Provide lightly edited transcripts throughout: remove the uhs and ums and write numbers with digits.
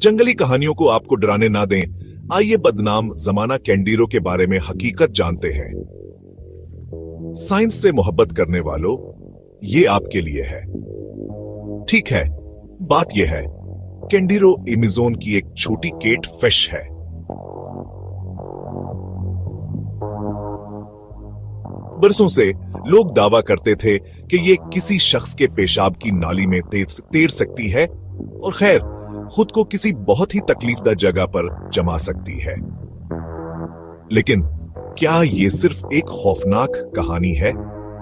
जंगली कहानियों को आपको डराने ना दें। आइए बदनाम जमाना कैंडिरो के बारे में हकीकत जानते हैं। साइंस से मोहब्बत करने वालों, ये आपके लिए है। ठीक है, बात यह है, कैंडिरो अमेज़न की एक छोटी केट फिश है। बरसों से लोग दावा करते थे कि ये किसी शख्स के पेशाब की नाली में तैर सकती है और खैर खुद को किसी बहुत ही तकलीफदा जगह पर जमा सकती है। लेकिन क्या ये सिर्फ एक खौफनाक कहानी है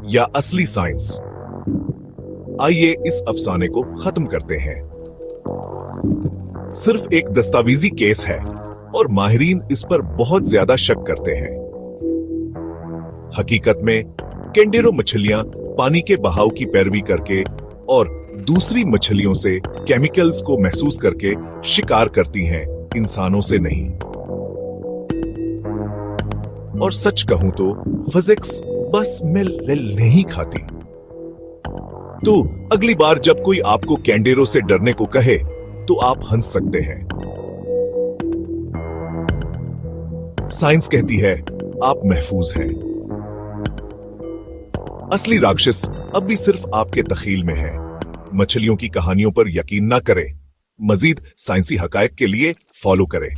या असली साइंस? आइए इस अफसाने को खत्म करते हैं। सिर्फ एक दस्तावेजी केस है और माहिरीन इस पर बहुत ज्यादा शक करते हैं। हकीकत में कैंडिरो मछलियां पानी के बहाव की पैरवी करके और दूसरी मछलियों से केमिकल्स को महसूस करके शिकार करती हैं, इंसानों से नहीं। और सच कहूं तो फिजिक्स बस मेल नहीं खाती। तो अगली बार जब कोई आपको कैंडिरो से डरने को कहे तो आप हंस सकते हैं। साइंस कहती है आप महफूज हैं। असली राक्षस अब भी सिर्फ आपके तखील में है। मछलियों की कहानियों पर यकीन ना करें। मजीद साइंसी हकायक के लिए फॉलो करें।